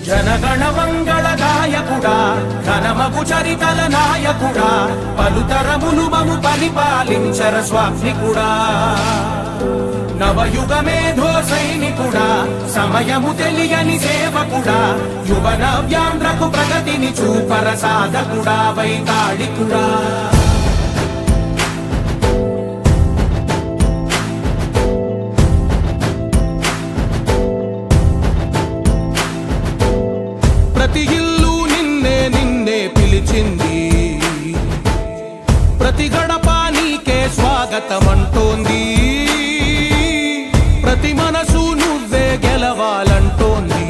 జనగణ మంగళ గాయకుడా ఘనమగు చరితల నాయకుడా పలుతరములు మము పరిపాలించర స్వామికుడా నవయుగ మేధో సైనికుడా సమయము తెలియని సేవకుడా యువ నవ్యాంధ్రకు ప్రగతిని చూపర సాధకుడా వైతాళికుడా ప్రతి ఇల్లు నిన్నే నిన్నే పిలిచింది ప్రతి గడప నీకే స్వాగతమంటోంది ప్రతి మనసు నువ్వే గెలవాలంటోంది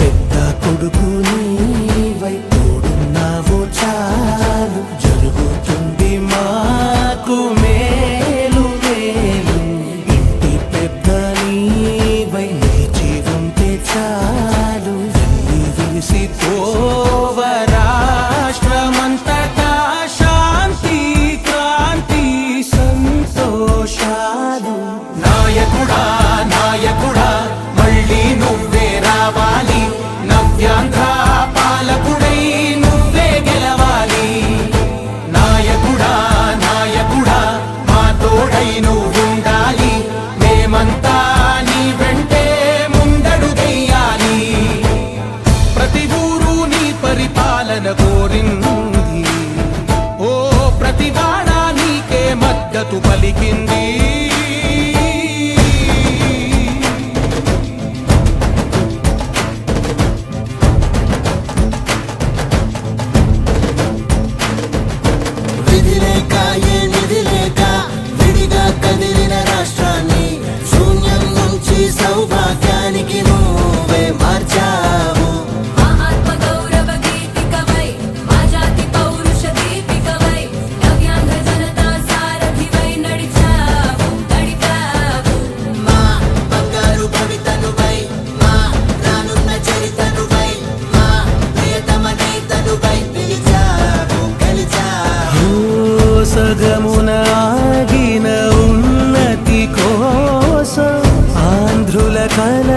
పెద్ద కొడుకు నీవై తోడున్నావో చాలు జరుగుతుంది మాకు మేలు మేలు ఇంటి పెద్ద నీవై నిలిచి ఉంటే చాలు వెలిసి పోవ రాష్ట్రమంతటా శాంతి క్రాంతి సంతోషాలు నాయకుడా నాయకుడా మళ్ళీ నువ్వే రావాలి నవ్యాంధ్ర పాలకుడై నువ్వే గెలవాలి నాయకుడా నాయకుడా మా తోడై నువ్వుండాలి మేమంతా నీ వెంటే ముందడుగెయ్యాలి ప్రతి ఊరు నీ పరిపాలన కోరింది ఓ ప్రతి వాడ నీకే మద్దతు పలికింది విధిలేక ఏ నిధిలేక విడిగా కదిలిన రాష్ట్రాన్ని శూన్యం నుంచి సౌభాగ్యానికి నువ్వే మార్చావు మా ఆత్మ గౌరవ గీతికవై మా జాతి పౌరుష దీపికవై నవ్యాంధ్ర జనతా సారథివై నడిచావు నడిపావు మా బంగారు భవితనువై మా రానున్న చరితనువై మా ప్రియతమ నేతనువై పిలిచావు గెలిచావు సగమున ఆగిన ఉన్నతి కోసం ఆంధ్రుల కల